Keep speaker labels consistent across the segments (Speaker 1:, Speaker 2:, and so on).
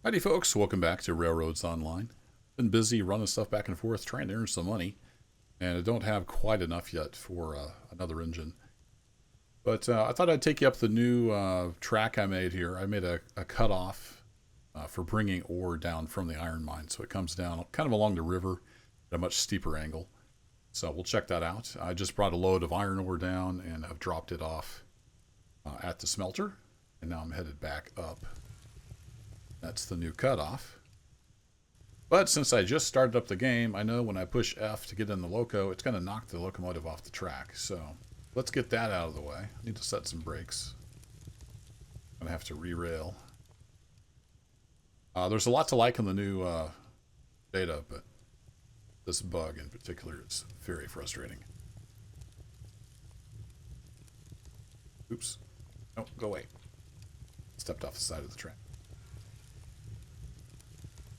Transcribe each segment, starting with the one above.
Speaker 1: Howdy folks, welcome back to Railroads Online. Been busy running stuff back and forth, trying to earn some money, and I don't have quite enough yet for another engine. But I thought I'd take you up the new track I made here. I made a cutoff for bringing ore down from the iron mine, so it comes down kind of along the river at a much steeper angle. So we'll check that out. I just brought a load of iron ore down and I've dropped it off at the smelter, and now I'm headed back up. That's the new cutoff. But since I just started up the game, I know when I push F to get in the loco, it's going to knock the locomotive off the track. So let's get that out of the way. I need to set some brakes. I'm going to have to re-rail. There's a lot to like in the new data, but this bug in particular is very frustrating. Oops. No, go away. Stepped off the side of the track.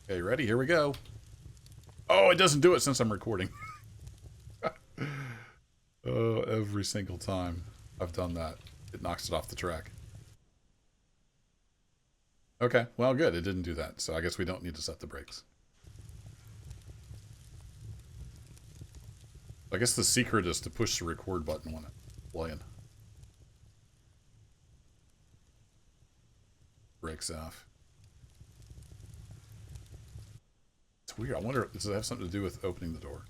Speaker 1: Okay, ready? Here we go. Oh, it doesn't do it since I'm recording. Oh, every single time I've done that, it knocks it off the track. Okay, well, good. It didn't do that, so I guess we don't need to set the brakes. I guess the secret is to push the record button when it's playing. Brakes off. It's weird. I wonder, does it have something to do with opening the door?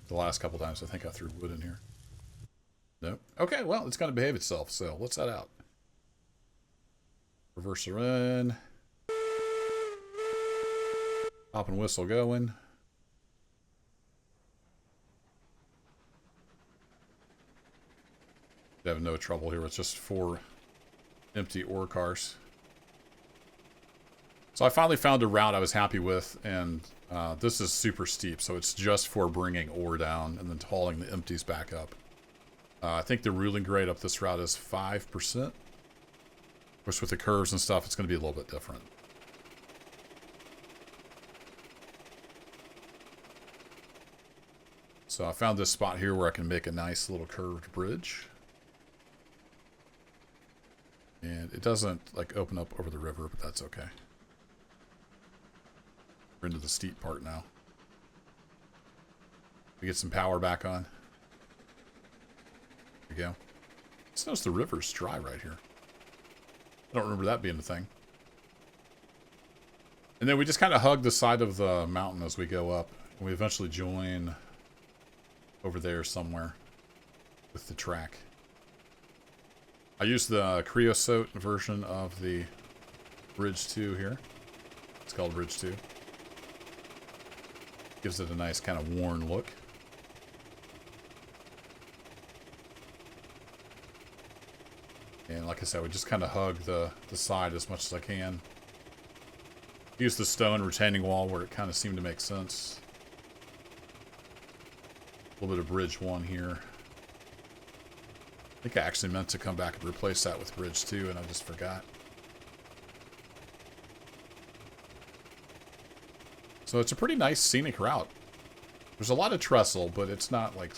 Speaker 1: The last couple times I think I threw wood in here. Nope. Okay, well, it's going to behave itself, so let's head out. Reverser in. Pop and whistle going. I have no trouble here. It's just 4 empty ore cars. So I finally found a route I was happy with, and this is super steep, so it's just for bringing ore down and then hauling the empties back up. I think the ruling grade up this route is 5%. Of course, with the curves and stuff, it's going to be a little bit different. So I found this spot here where I can make a nice little curved bridge. And it doesn't like open up over the river, but that's okay. We're into the steep part now. We get some power back on. There we go. Just notice the river's dry right here. I don't remember that being a thing. And then we just kind of hug the side of the mountain as we go up. And we eventually join over there somewhere with the track. I used the creosote version of the Bridge 2 here. It's called Bridge 2. Gives it a nice kind of worn look. And like I said, we just kind of hug the side as much as I can. Use the stone retaining wall where it kind of seemed to make sense. A little bit of Bridge 1 here. I think I actually meant to come back and replace that with Bridge 2, and I just forgot. So it's a pretty nice scenic route. There's a lot of trestle, but it's not like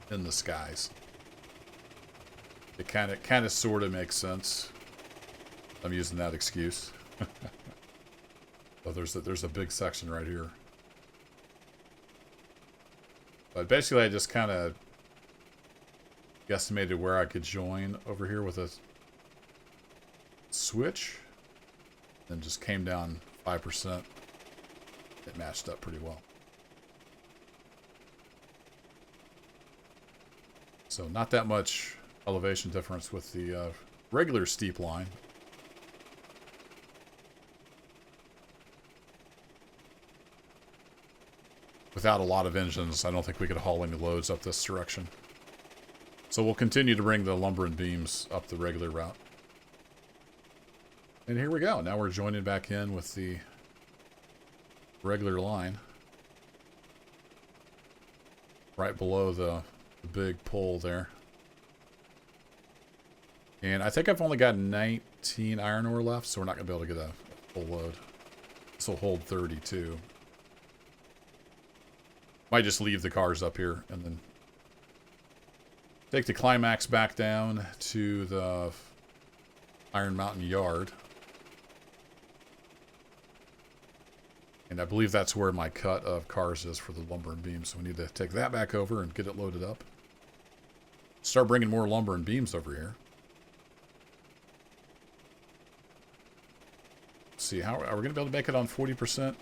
Speaker 1: in the skies. It kind of sort of makes sense. I'm using that excuse. Oh, there's a big section right here. But basically, I just kind of guesstimated where I could join over here with a switch. Then just came down 5%. It matched up pretty well. So not that much elevation difference with the regular steep line. Without a lot of engines, I don't think we could haul any loads up this direction. So we'll continue to bring the lumber and beams up the regular route. And here we go. Now we're joining back in with the regular line. Right below the big pole there. And I think I've only got 19 iron ore left, so we're not going to be able to get a full load. This will hold 32. Might just leave the cars up here and then take the Climax back down to the Iron Mountain Yard. And I believe that's where my cut of cars is for the lumber and beams. So we need to take that back over and get it loaded up. Start bringing more lumber and beams over here. Let's see, how are we going to be able to make it on 40%?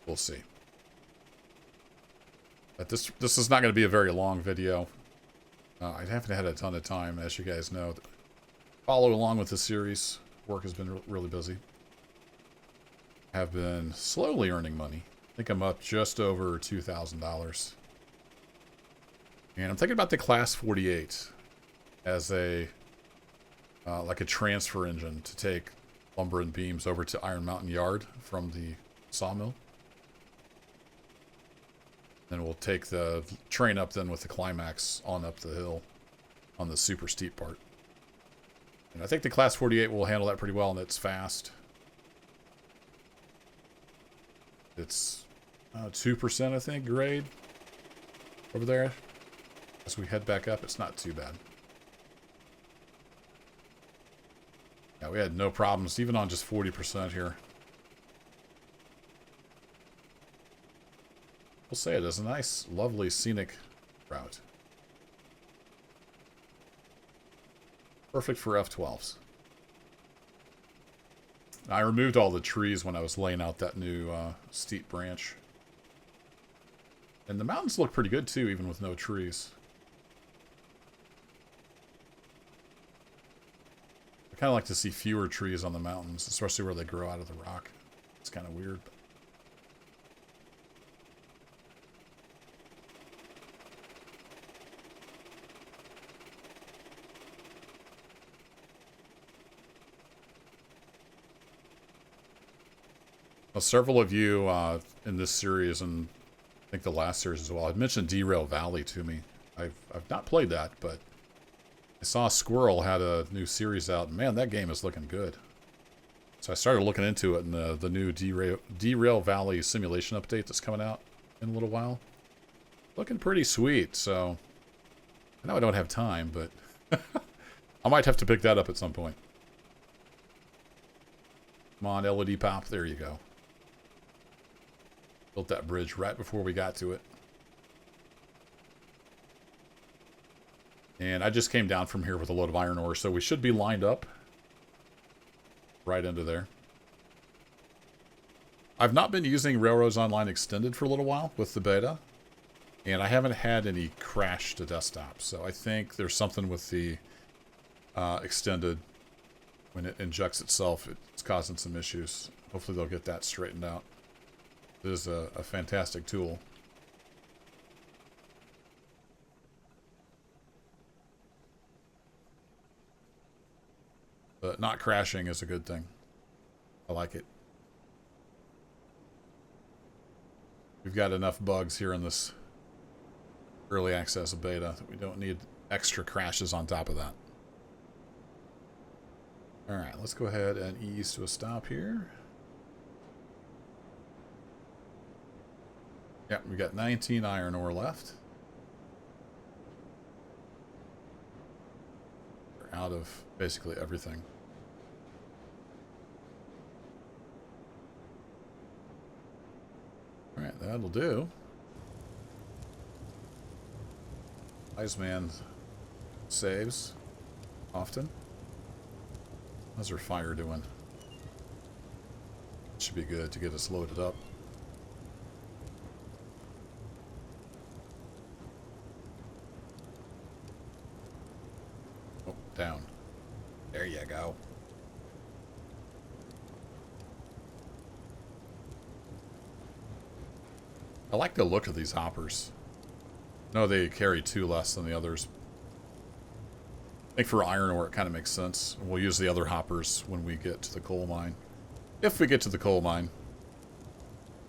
Speaker 1: We'll see. But this is not going to be a very long video. I haven't had a ton of time, as you guys know. Follow along with the series. Work has been really busy. Have been slowly earning money. I think I'm up just over $2,000. And I'm thinking about the Class 48 as a like a transfer engine to take lumber and beams over to Iron Mountain Yard from the sawmill. Then we'll take the train up then with the Climax on up the hill on the super steep part. And I think the Class 48 will handle that pretty well, and it's fast. It's 2%, I think, grade over there. As we head back up, it's not too bad. Yeah, we had no problems, even on just 40% here. We'll say it is a nice, lovely, scenic route. Perfect for F12s. I removed all the trees when I was laying out that new steep branch. And the mountains look pretty good too, even with no trees. I kind of like to see fewer trees on the mountains, especially where they grow out of the rock. It's kind of weird. Well, several of you in this series, and I think the last series as well, had mentioned Derail Valley to me. I've not played that, but I saw Squirrel had a new series out, and man, that game is looking good. So I started looking into it, and the new Derail Valley simulation update that's coming out in a little while. Looking pretty sweet, so I know I don't have time, but I might have to pick that up at some point. Come on, LED pop, there you go. Built that bridge right before we got to it. And I just came down from here with a load of iron ore, so we should be lined up right into there. I've not been using Railroads Online Extended for a little while with the beta, and I haven't had any crash to desktop, so I think there's something with the Extended. When it injects itself, it's causing some issues. Hopefully they'll get that straightened out. It is a fantastic tool. But not crashing is a good thing. I like it. We've got enough bugs here in this early access beta that we don't need extra crashes on top of that. Alright, let's go ahead and ease to a stop here. Yeah, we got 19 iron ore left. We're out of basically everything. Alright, that'll do. Wise man saves often. How's our fire doing? Should be good to get us loaded up. Oh, down. There you go. I like the look of these hoppers. No, they carry 2 less than the others. I think for iron ore it kind of makes sense. We'll use the other hoppers when we get to the coal mine. If we get to the coal mine.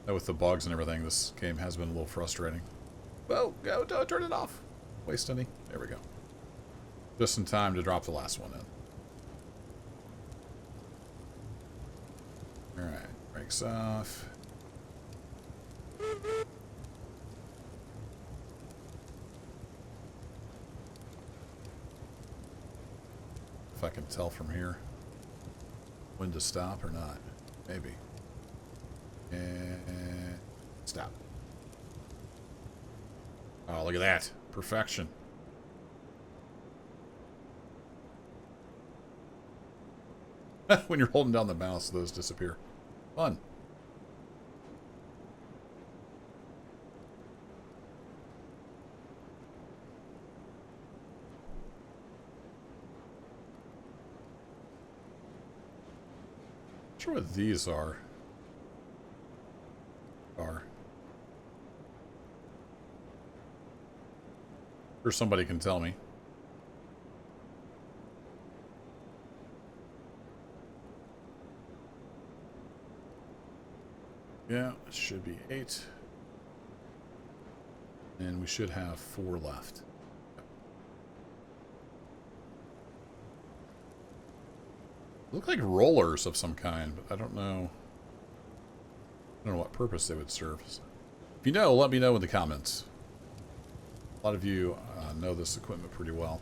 Speaker 1: Now with the bugs and everything, this game has been a little frustrating. Well, go, turn it off. Waste any. There we go. Just in time to drop the last one in. Alright, brakes off. If I can tell from here when to stop or not. Maybe. And stop. Oh, look at that. Perfection. When you're holding down the mouse, those disappear. Fun. Not sure what these are. Sure, somebody can tell me. Yeah, it should be 8. And we should have 4 left. Look like rollers of some kind, but I don't know. I don't know what purpose they would serve. If you know, let me know in the comments. A lot of you know this equipment pretty well.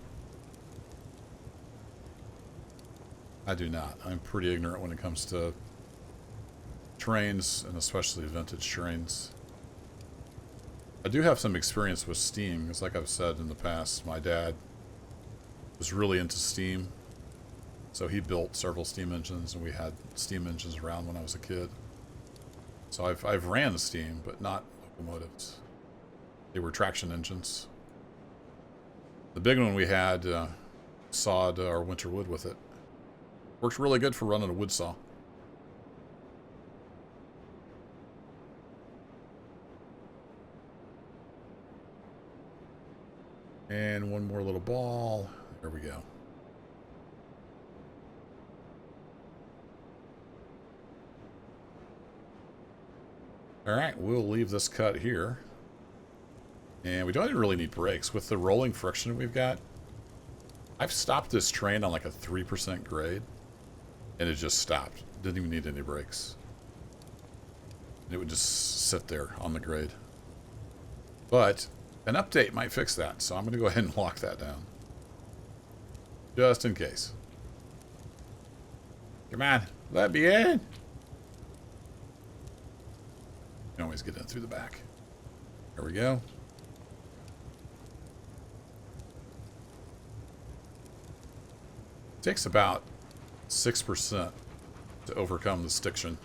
Speaker 1: I do not. I'm pretty ignorant when it comes to trains, and especially vintage trains. I do have some experience with steam, because like I've said in the past, my dad was really into steam. So he built several steam engines, and we had steam engines around when I was a kid. So I've ran steam, but not locomotives. They were traction engines. The big one we had sawed our winter wood with it. Works really good for running a wood saw. And one more little ball. There we go. Alright, we'll leave this cut here. And we don't even really need brakes. With the rolling friction we've got, I've stopped this train on like a 3% grade. And it just stopped. Didn't even need any brakes. It would just sit there on the grade. But an update might fix that, so I'm going to go ahead and lock that down. Just in case. Come on, let me in. You can always get in through the back. There we go. It takes about 6% to overcome the stiction.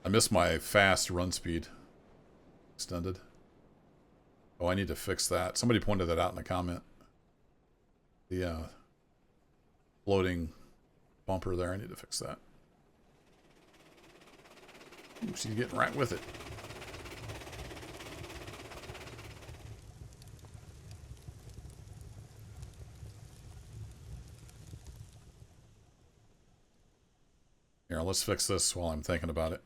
Speaker 1: I miss my fast run speed. Extended. Oh, I need to fix that. Somebody pointed that out in the comment. The floating bumper there. I need to fix that. Ooh, she's getting right with it. Here, let's fix this while I'm thinking about it.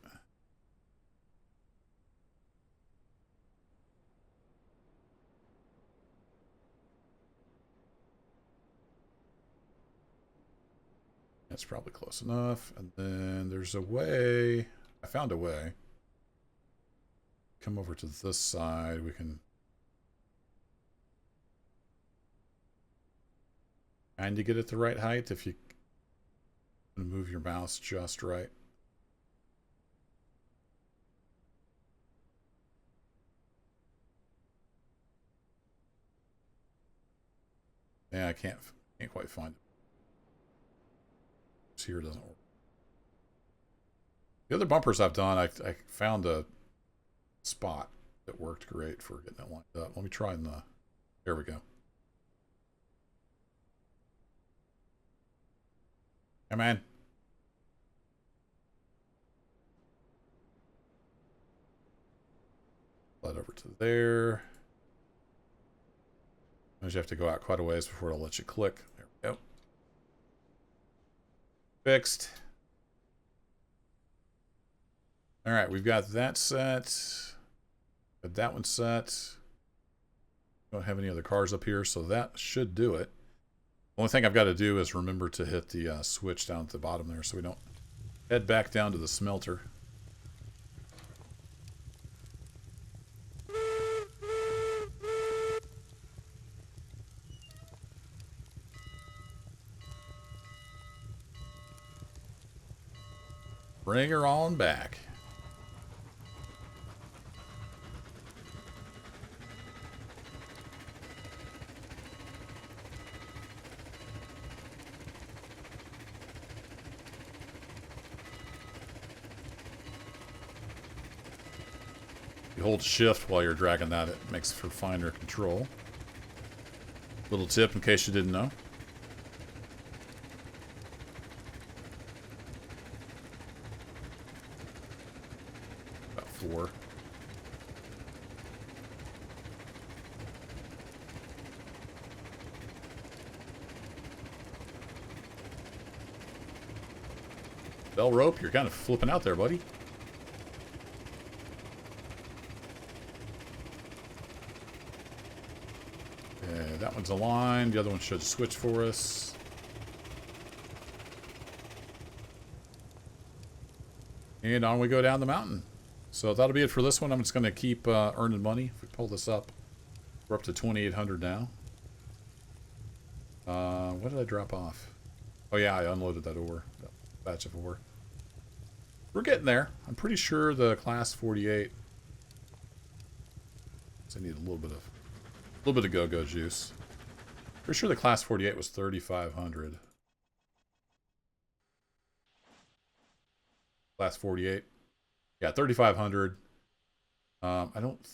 Speaker 1: That's probably close enough. And then there's a way. I found a way. Come over to this side. We can kind of get it the right height if you move your mouse just right. Yeah, I can't quite find it. This here doesn't work. The other bumpers I've done, I found a spot that worked great for getting it lined up. Let me try in the... There we go. Come on. Let over to there. You have to go out quite a ways before it'll let you click. There we go. Fixed. All right, we've got that set. Got that one set. Don't have any other cars up here, so that should do it. The only thing I've got to do is remember to hit the switch down at the bottom there so we don't head back down to the smelter. Bring her on back. You hold shift while you're dragging that, it makes for finer control. Little tip in case you didn't know. About 4. Bell rope, you're kind of flipping out there, buddy. That one's aligned. The other one should switch for us. And on we go down the mountain. So that'll be it for this one. I'm just going to keep earning money. If we pull this up, we're up to 2,800 now. What did I drop off? Oh yeah, I unloaded that ore. That batch of ore. We're getting there. I'm pretty sure the class 48. So I need a little bit of go-go juice. Pretty sure the class 48 was 3,500. Class 48. Yeah, 3,500. I don't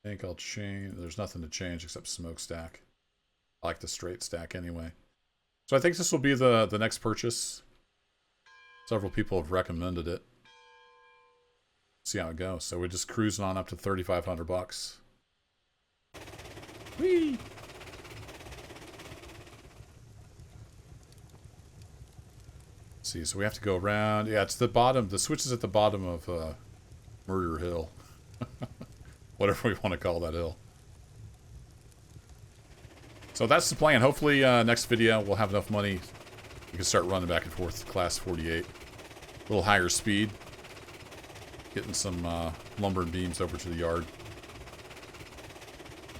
Speaker 1: think I'll change. There's nothing to change except smokestack. I like the straight stack anyway. So I think this will be the next purchase. Several people have recommended it. See how it goes. So we're just cruising on up to 3,500 bucks. Whee! See, so we have to go around. Yeah, it's the bottom. The switch is at the bottom of Murder Hill. Whatever we want to call that hill. So that's the plan. Hopefully next video we'll have enough money. We can start running back and forth to class 48. A little higher speed. Getting some lumber and beams over to the yard.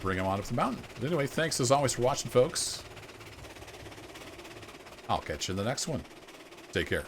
Speaker 1: Bring them on up the mountain. But anyway, thanks as always for watching, folks. I'll catch you in the next one. Take care.